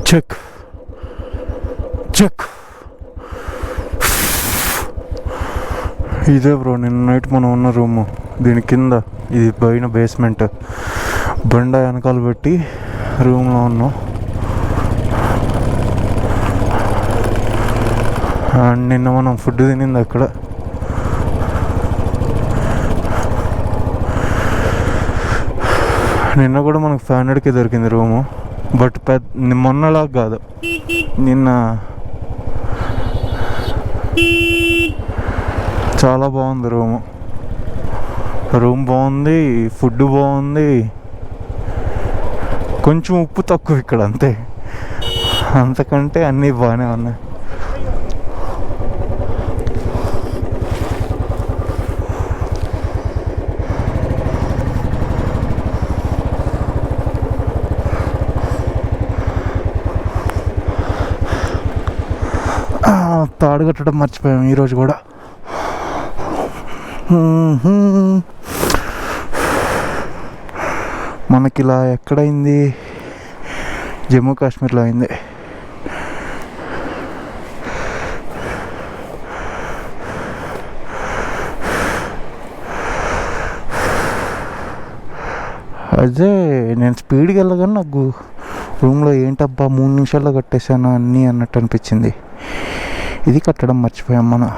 Check check. ఇదే bro నిన్న night మనం ఉన్న రూము. దీని కింద ఇది పైన బేస్మెంట్. బండ వెనకాల పెట్టి రూమ్లో ఉన్నాం. అండ్ నిన్న మనం ఫుడ్ తినింది అక్కడ. నిన్న కూడా మనకు 500కి దొరికింది రూము. బట్ మొన్నలాగా కాదు, నిన్న చాలా బాగుంది రూమ్ బాగుంది, ఫుడ్ బాగుంది. కొంచెం ఉప్పు తక్కువ ఇక్కడ అంతే, అంతకంటే అన్నీ బాగానే ఉన్నాయి. తాడు కట్టడం మర్చిపోయాం ఈరోజు కూడా. మనకి ఇలా ఎక్కడైంది? జమ్మూ కాశ్మీర్లో అయింది. అదే నేను స్పీడ్కి వెళ్ళగానే నాకు రూమ్లో ఏంటబ్బా 3 నిమిషాల్లో కట్టేశాను అన్నీ అన్నట్టు అనిపించింది. ఇది కట్టడం మర్చిపోయాం మనం.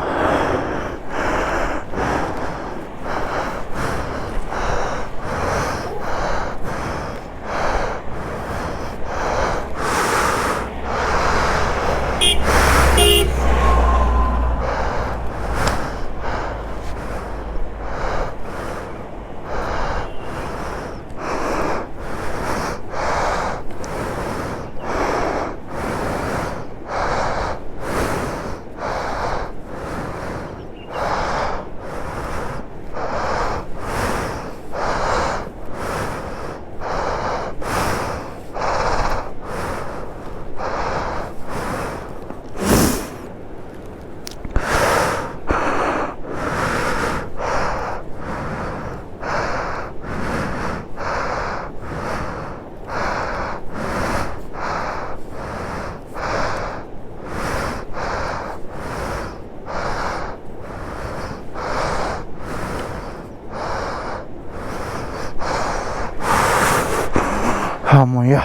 అమ్మయ్య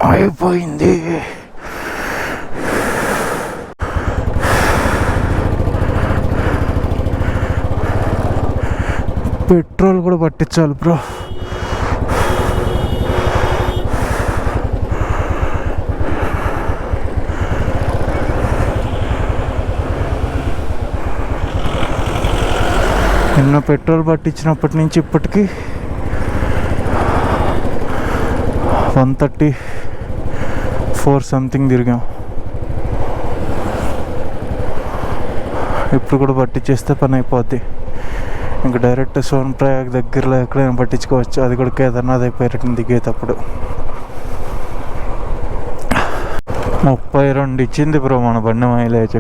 అయిపోయింది. పెట్రోల్ కూడా పట్టించాలి బ్రో. నిన్న పెట్రోల్ పట్టించినప్పటి నుంచి ఇప్పటికీ 134 సంథింగ్ తిరిగాం. ఇప్పుడు కూడా పట్టించేస్తే పని అయిపోద్ది. ఇంకా డైరెక్ట్ సోన్ప్రయాగ్ దగ్గరలో ఎక్కడైనా పట్టించుకోవచ్చు. అది కూడా కేదార్నాథ్ అయిపోయి రిటర్న్ దిగేటప్పుడు 32 ఇచ్చింది బ్రో మన బండి మైలేజ్.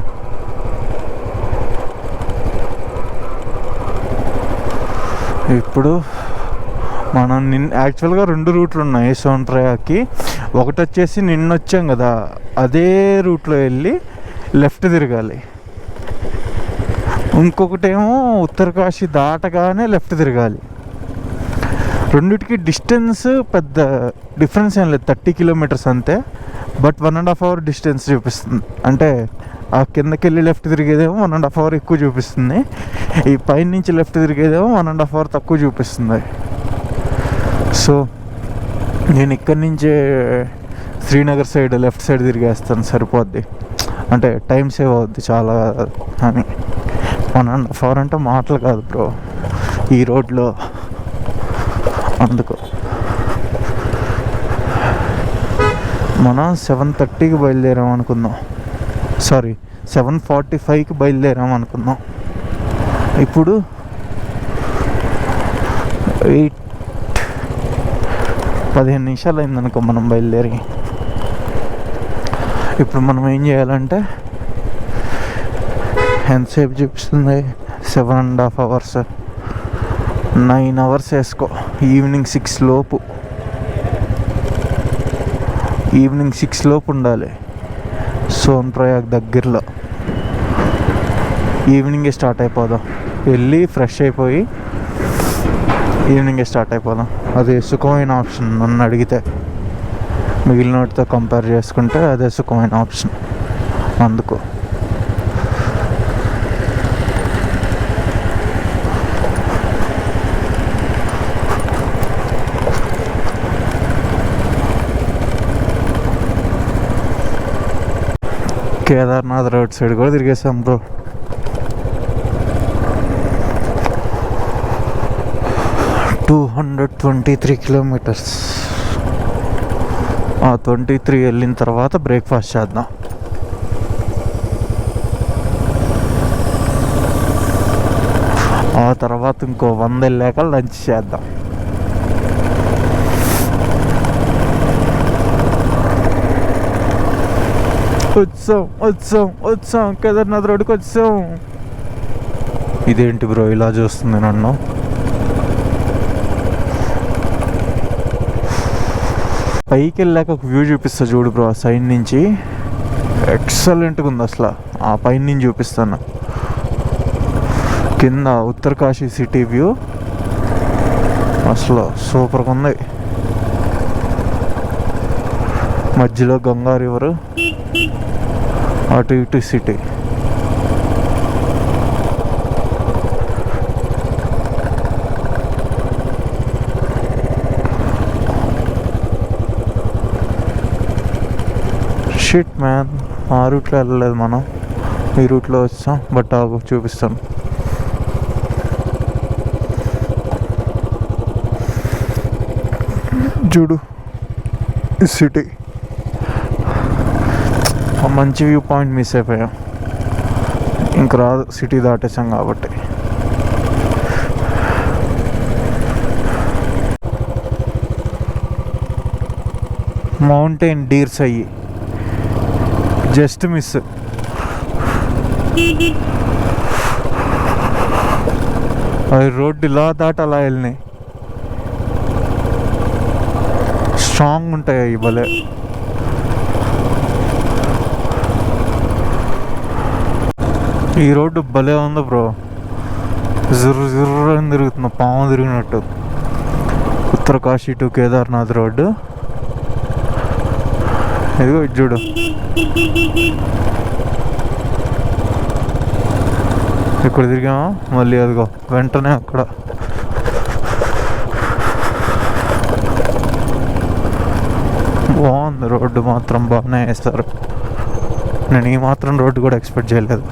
ఇప్పుడు మనం యాక్చువల్గా 2 రూట్లు ఉన్నాయి సోన్ప్రయాగ్కి. ఒకటి వచ్చేసి నిన్న వచ్చాం కదా, అదే రూట్లో వెళ్ళి లెఫ్ట్ తిరగాలి. ఇంకొకటేమో ఉత్తరకాశీ దాటగానే లెఫ్ట్ తిరగాలి. రెండిటికి డిస్టెన్స్ పెద్ద డిఫరెన్స్ ఏం లేదు, 30 కిలోమీటర్స్ అంతే. బట్ 1.5 అవర్ డిస్టెన్స్ చూపిస్తుంది. అంటే ఆ కిందకి వెళ్ళి లెఫ్ట్ తిరిగేదేమో 1.5 అవర్ ఎక్కువ చూపిస్తుంది, ఈ పైన నుంచి లెఫ్ట్ తిరిగేదేమో 1.5 అవర్ తక్కువ చూపిస్తుంది. సో నేను ఇక్కడి నుంచే శ్రీనగర్ సైడ్ లెఫ్ట్ సైడ్ తిరిగేస్తాను, సరిపోద్ది. అంటే టైం సేవ్ అవుద్ది చాలా. అని 1.5 అవర్ అంటే మాటలు కాదు బ్రో ఈ రోడ్లో. అందుకు మనం 7:30కి బయలుదేరాం అనుకుందాం, సారీ 7:45కి బయలుదేరాం అనుకుందాం. ఇప్పుడు 15 నిమిషాలు అయిందనుకో మనం బయలుదేరి. ఇప్పుడు మనం ఏం చేయాలంటే, ఎంతసేపు చూపిస్తుంది? 7.5 అవర్స్, 9 అవర్స్ వేసుకో. ఈవినింగ్ 6 లోపు ఈవినింగ్ 6 లోపు ఉండాలి సోన్ ప్రయాగ్ దగ్గరలో. ఈవినింగే స్టార్ట్ అయిపోదాం, వెళ్ళి ఫ్రెష్ అయిపోయి ఈవినింగే స్టార్ట్ అయిపోదాం. అది సుఖమైన ఆప్షన్ నన్ను అడిగితే, మిగిలిన వాటితో కంపేర్ చేసుకుంటే అదే సుఖమైన ఆప్షన్. అందుకు కేదార్నాథ్ రోడ్ సైడ్ కూడా తిరిగేసాం బ్రో. Two 223 kilometres. 23 వెళ్ళిన తర్వాత బ్రేక్ఫాస్ట్ చేద్దాం. ఆ తర్వాత ఇంకో 100 వెళ్ళాక లంచ్ చేద్దాం. వచ్చాం కేదార్నాథ్ రోడ్కి వచ్చాం. ఇదేంటి బ్రో ఇలా చూస్తుంది నన్ను? పైకి వెళ్ళాక ఒక వ్యూ చూపిస్తా చూడు బ్రో, ఆ సైడ్ నుంచి ఎక్సలెంట్గా ఉంది అసలు. ఆ పైన నుంచి చూపిస్తాను. కింద ఉత్తరకాశీ సిటీ వ్యూ అసలు సూపర్గా ఉంది. మధ్యలో గంగా రివర్, అటు ఇటు సిటీ. షిట్ మ్యాన్, ఆ రూట్లో వెళ్ళలేదు మనం, ఈ రూట్లో వచ్చాం. బట్ ఆగు చూపిస్తాను. చూడు ఈ సిటీ, మంచి వ్యూ పాయింట్ మిస్ అయిపోయాం. ఇంక రాదు, సిటీ దాటేసాం కాబట్టి. మౌంటైన్ డీర్స్ అయ్యి జస్ట్ మిస్. అవి రోడ్డు ఇలా దాటి అలా వెళ్ళినాయి. స్ట్రాంగ్ ఉంటాయి అవి భలే. ఈ రోడ్డు భలే ఉంది బ్రో, జుర్రు జుర్రు అని తిరుగుతున్నా, పాము తిరిగినట్టు. ఉత్తరకాశీ టు కేదార్నాథ్ రోడ్డు ఇదిగో చూడు. ఇక్కడ తిరిగామా మళ్ళీ, అదిగో వెంటనే అక్కడ. బాగుంది రోడ్డు మాత్రం, బాగానే వేస్తారు. నేను ఈ మాత్రం రోడ్డు కూడా ఎక్స్పెక్ట్ చేయలేదు.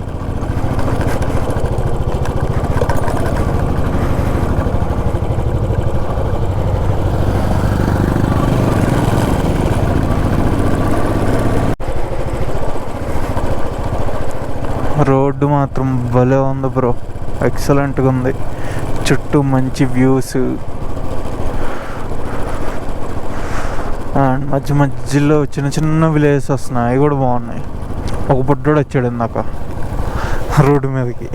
రోడ్డు మాత్రం భలే ఉంది బ్రో, ఎక్సలెంట్గా ఉంది. చుట్టూ మంచి వ్యూస్ అండ్ మధ్య మధ్యలో చిన్న చిన్న విలేజెస్ వస్తున్నాయి, అవి కూడా బాగున్నాయి. ఒక బుడ్డోడు వచ్చాడు ఇందాక రోడ్డు మీదకి,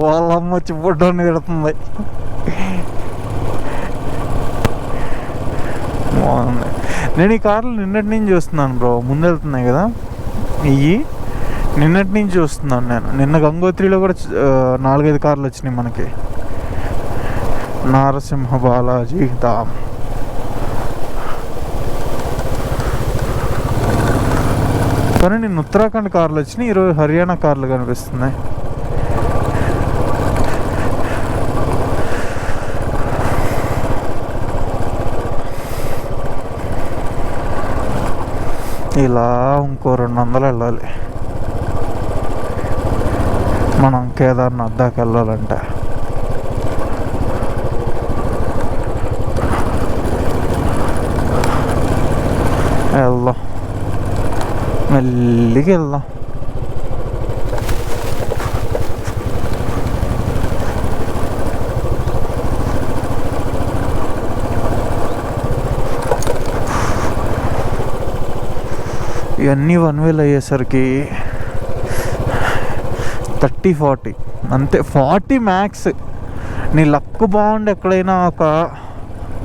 వాళ్ళ అమ్మ వచ్చి బుడ్డోని తిడుతుంది. బాగుంది. నేను ఈ కార్లు నిన్నటి నుంచి చూస్తున్నాను బ్రో, ముందు వెళ్తున్నాయి కదా ఇవి, నిన్నటి నుంచి చూస్తున్నాను నేను. నిన్న గంగోత్రిలో కూడా 4-5 కార్లు వచ్చినాయి మనకి. నారసింహ బాలాజీ ధామ్. కానీ నిన్న ఉత్తరాఖండ్ కార్లు వచ్చినాయి, ఈరోజు హర్యానా కార్లు కనిపిస్తున్నాయి. ఇలా ఇంకో 200 వెళ్ళాలి మనం కేదార్నాథ్ దాకా వెళ్ళాలంటే. వెళ్దాం, మెల్లిగా వెళ్దాం. ఇవన్నీ 1 వేలు అయ్యేసరికి 30-40 అంతే, 40 మ్యాక్స్. నీ లక్ బాగుండి ఎక్కడైనా ఒక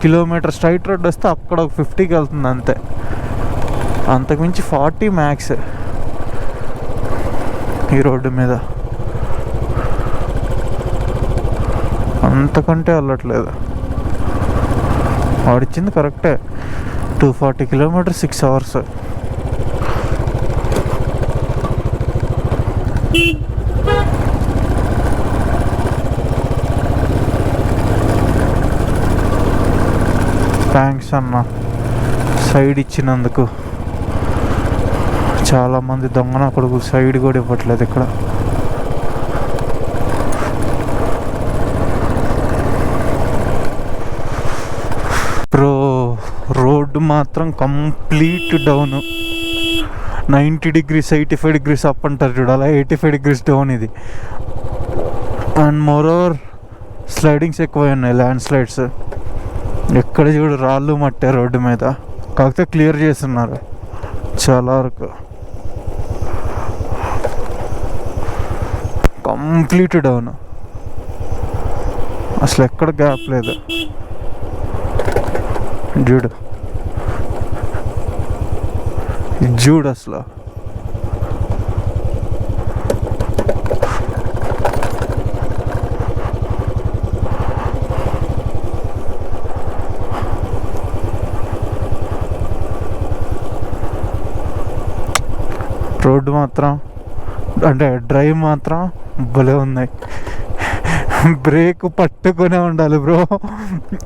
కిలోమీటర్ స్ట్రైట్ రోడ్ వస్తే అక్కడ ఒక 50కి వెళ్తుంది అంతే. అంతకుమించి 40 మ్యాక్స్ ఈ రోడ్డు మీద, అంతకంటే వెళ్ళట్లేదు. వాడిచ్చింది కరెక్టే, 240 కిలోమీటర్స్ 6 అవర్స్. థ్యాంక్స్ అన్న సైడ్ ఇచ్చినందుకు. చాలామంది దొంగన కొడుకు సైడ్ కూడా ఇవ్వట్లేదు ఇక్కడ. బ్రో రోడ్డు మాత్రం complete down. 90 degrees 85 degrees up అంటారు చూడు, అలా 85 degrees డౌన్ ఇది. అండ్ మోర్ ఓవర్ స్లైడింగ్స్ ఎక్కువ ఉన్నాయి, ల్యాండ్ స్లైడ్స్. ఎక్కడ చూడు రాళ్ళు మట్టే రోడ్డు మీద. కాకపోతే క్లియర్ చేస్తున్నారు చాలా వరకు. కంప్లీట్ డౌన్, అసలు ఎక్కడ గ్యాప్ లేదు. చూడు చూడు అసలు రోడ్డు మాత్రం అంటే డ్రైవ్ మాత్రం భలే ఉన్నాయి. బ్రేక్ పట్టుకునే ఉండాలి బ్రో.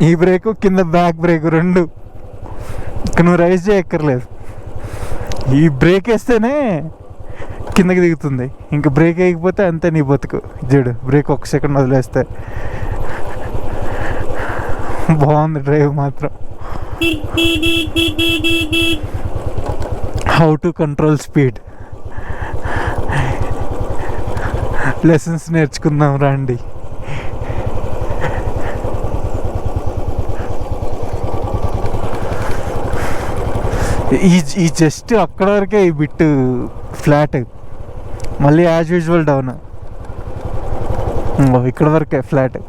ఈ బ్రేకు కింద బ్యాక్ బ్రేక్ రెండు, నువ్వు రైజ్ చేయక్కర్లేదు. ఈ బ్రేక్ వేస్తేనే కిందకి దిగుతుంది, ఇంకా బ్రేక్ వేయకపోతే అంతే నీ బతుకు. చూడు బ్రేక్ 1 సెకండ్ వదిలేస్తే. బాగుంది డ్రైవ్ మాత్రం. How to control speed lessons నేర్చుకుందాం రండి. ఈ జస్ట్ అక్కడ వరకే ఈ బిట్ ఫ్లాట్, మళ్ళీ యాజ్ యూజువల్ డౌన్. ఇక్కడ వరకే ఫ్లాట్.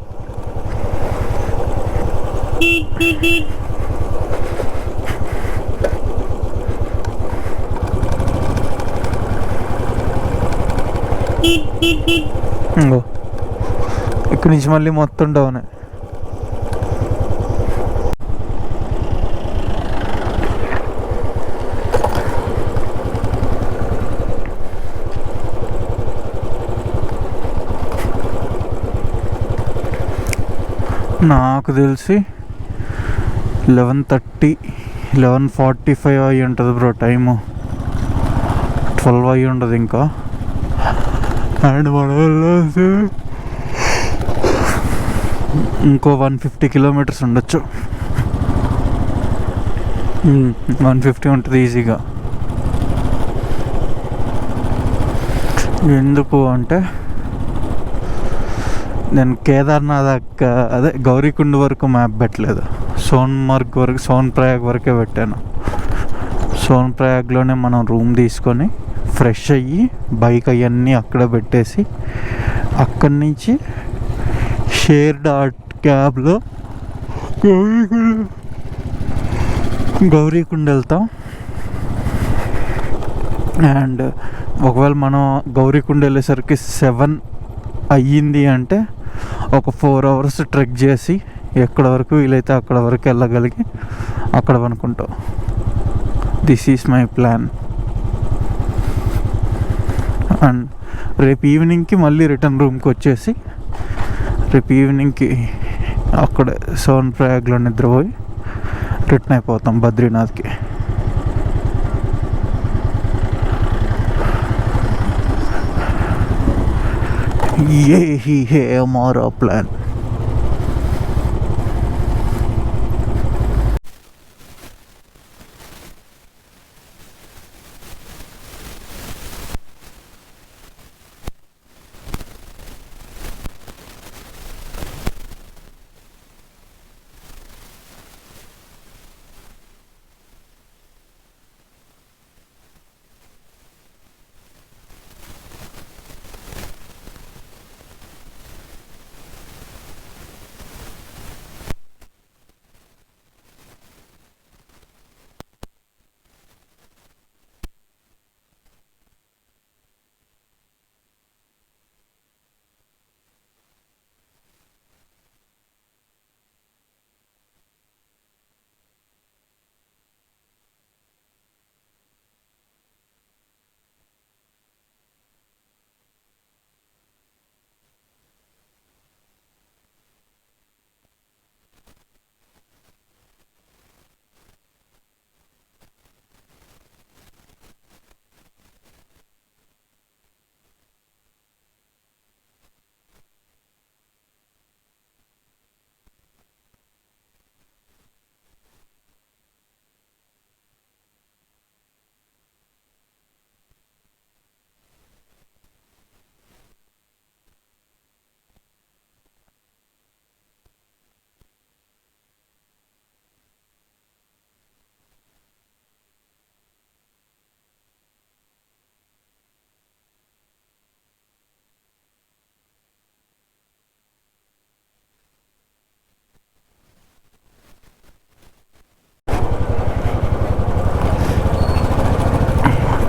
ఇక్కడి నుంచి మళ్ళీ మొత్తం డౌన్. నాకు తెలిసి 11:30 11:45 అయ్యి ఉంటుంది బ్రో టైము. 12 అయ్యి ఉండదు ఇంకా. అండ్ మన ఇంకో 150 కిలోమీటర్స్ ఉండొచ్చు. 150 ఉంటుంది ఈజీగా. ఎందుకు అంటే నేను కేదార్నాథ్ అదే గౌరీకుండ్ వరకు మ్యాప్ పెట్టలేదు, సోన్మార్గ్ వరకు, సోన్ప్రయాగ్ వరకే పెట్టాను. సోన్ప్రయాగ్లోనే మనం రూమ్ తీసుకొని ఫ్రెష్ అయ్యి బైక్ అవన్నీ అక్కడ పెట్టేసి అక్కడి నుంచి షేర్డ్ క్యాబ్లో గౌరీకుండ్ వెళ్తాం. అండ్ ఒకవేళ మనం గౌరీకుండ్ వెళ్ళేసరికి 7 అయ్యింది అంటే ఒక 4 hours ట్రెక్ చేసి ఎక్కడ వరకు వీలైతే అక్కడ వరకు వెళ్ళగలిగి అక్కడ అనుకుంటాం. This is my plan. And రేపు ఈవినింగ్కి మళ్ళీ రిటర్న్ రూమ్కి వచ్చేసి రేపు ఈవినింగ్కి అక్కడ సోన్ప్రయాగ్లో నిద్రపోయి రిటర్న్ అయిపోతాం బద్రీనాథ్కి. यही है हमारा प्लान.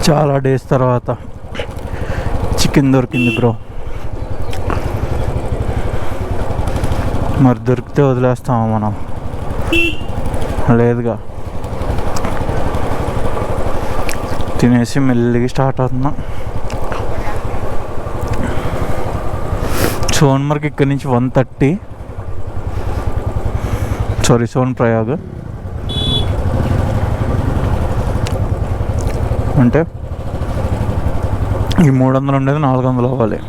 చాలా డేస్ తర్వాత చికెన్ దొరికింది బ్రో. మరి దొరికితే వదిలేస్తామా మనం? లేదుగా. తినేసి మెల్లిగా స్టార్ట్ అవుతున్నాం. సోన్మర్గ్ ఇక్కడి నుంచి 130, సారీ సోన్ ప్రయాగ్ అంటే ఈ 300 ఉండేది 400 అవ్వాలి.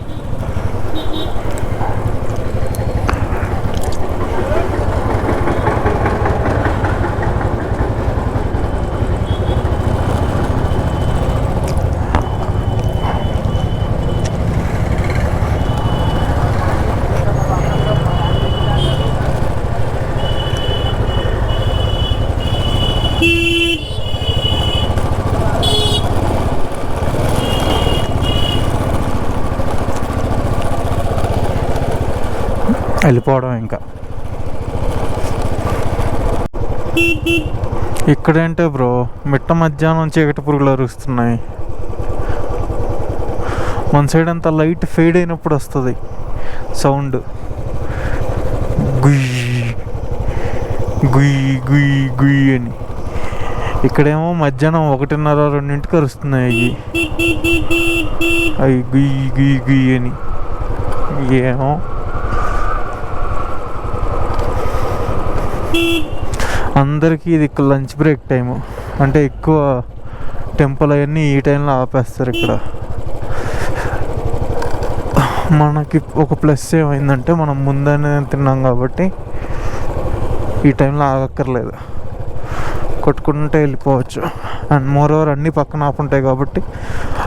వెళ్ళిపోవడం ఇంకా. ఇక్కడేంటే బ్రో మిట్ట మధ్యాహ్నం చీకటి పురుగులు అరుస్తున్నాయి. మన సైడ్ అంతా లైట్ ఫేడ్ అయినప్పుడు వస్తుంది సౌండ్, గుయ్యి గుయ్యి గుయ్యి గుయ్యి అని. ఇక్కడేమో మధ్యాహ్నం 1:30-2 అరుస్తున్నాయి అవి గుయ్యి గుయ్యి గుయ్యి అని. ఏమో అందరికీ ఇది లంచ్ బ్రేక్ టైము, అంటే ఎక్కువ టెంపుల్ అవన్నీ ఈ టైంలో ఆపేస్తారు ఇక్కడ. మనకి ఒక ప్లస్ ఏమైందంటే మనం ముందనే తిన్నాం కాబట్టి ఈ టైంలో ఆగక్కర్లేదు, కొట్టుకుంటే వెళ్ళిపోవచ్చు. అండ్ మోర్ ఓవర్ అన్నీ పక్కన ఆపుంటాయి కాబట్టి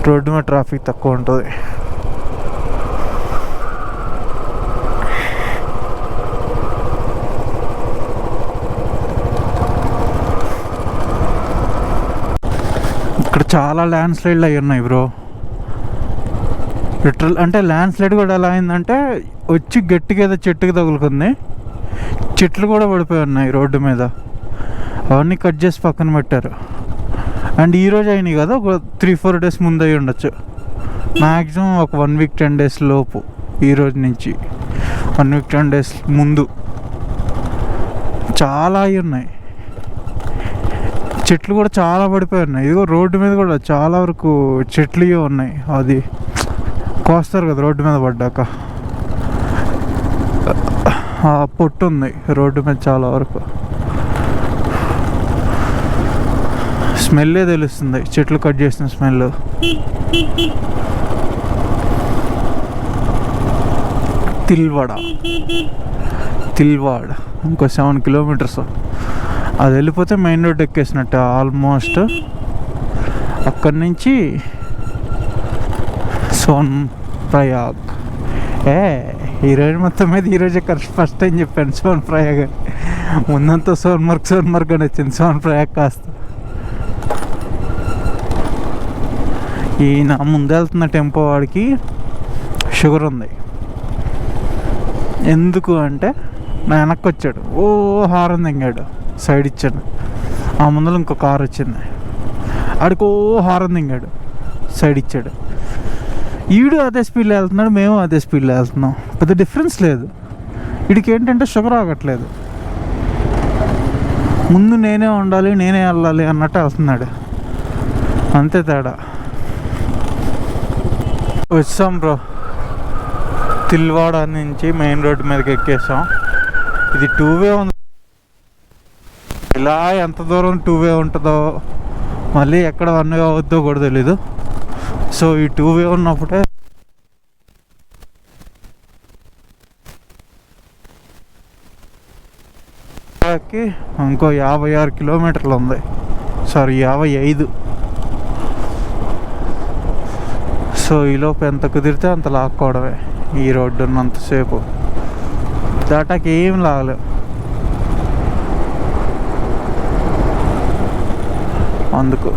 రోడ్డు మీద ట్రాఫిక్ తక్కువ ఉంటుంది. ఇక్కడ చాలా ల్యాండ్ స్లైడ్లు అవి ఉన్నాయి బ్రో. లిటరల్ అంటే ల్యాండ్ స్లైడ్ కూడా ఎలా అయిందంటే వచ్చి గట్టిగా ఏదో చెట్టుకి తగులుకుంది, చెట్లు కూడా పడిపోయి ఉన్నాయి రోడ్డు మీద. అవన్నీ కట్ చేసి పక్కన పెట్టారు. అండ్ ఈరోజు అయినాయి కదా, ఒక 3-4 డేస్ ముందు అయి ఉండొచ్చు. మ్యాక్సిమం ఒక 1 వీక్ 10 డేస్ లోపు, ఈరోజు నుంచి 1 వీక్ 10 డేస్ ముందు చాలా అవి ఉన్నాయి. చెట్లు కూడా చాలా పడిపోయి ఉన్నాయి. ఇదిగో రోడ్డు మీద కూడా చాలా వరకు చెట్లు ఉన్నాయి. అది కోస్తారు కదా రోడ్డు మీద పడ్డాక, పొట్టు ఉంది రోడ్డు మీద చాలా వరకు. స్మెల్లే తెలుస్తుంది, చెట్లు కట్ చేసిన స్మెల్. తిల్వాడ్ ఇంకో 7 కిలోమీటర్స్. అది వెళ్ళిపోతే మెయిన్ రోడ్ ఎక్కేసినట్టు ఆల్మోస్ట్. అక్కడి నుంచి సోన్ ప్రయాగ్. ఈరోజు మొత్తం మీద ఈరోజే ఫస్ట్ టైం చెప్పాను సోన్ ప్రయాగ్. ముందంతా సోన్మర్గ్ అని వచ్చింది, సోన్ ప్రయాగ్ కాస్త. ఈయన ముందు వెళ్తున్న టెంపో వాడికి షుగర్ ఉంది. ఎందుకు అంటే నా వెనక్కి వచ్చాడు, ఓ హారం దింగాడు, సైడ్ ఇచ్చాను. ఆ ముందర ఇంకో కారు వచ్చింది, ఆడికి ఓ హారం దింగాడు, సైడ్ ఇచ్చాడు. ఈడు అదే స్పీడ్లో వెళ్తున్నాడు, మేము అదే స్పీడ్లో వెళ్తున్నాం. పెద్ద డిఫరెన్స్ లేదు. వీడికి ఏంటంటే షుగర్ ఆగట్లేదు. ముందు నేనే ఉండాలి, నేనే వెళ్ళాలి అన్నట్టు వెళ్తున్నాడు, అంతే తేడా. వచ్చాం బ్రో, తిల్వాడ నుంచి మెయిన్ రోడ్డు మీదకి ఎక్కేసాం. ఇది 2-వే ఉంది. ఇలా ఎంత దూరం 2-వే ఉంటుందో, మళ్ళీ ఎక్కడ 1-వే అవుద్దో కూడా తెలీదు. సో ఈ 2-వే ఉన్నప్పుడే ఇంకో 56 కిలోమీటర్లు ఉంది, సారీ 55. సో ఈలోపు ఎంత కుదిరితే అంత లాక్కోవడమే. ఈ రోడ్డు ఉన్నంతసేపు దాటాకి ఏం లాగలేవు. అందుకు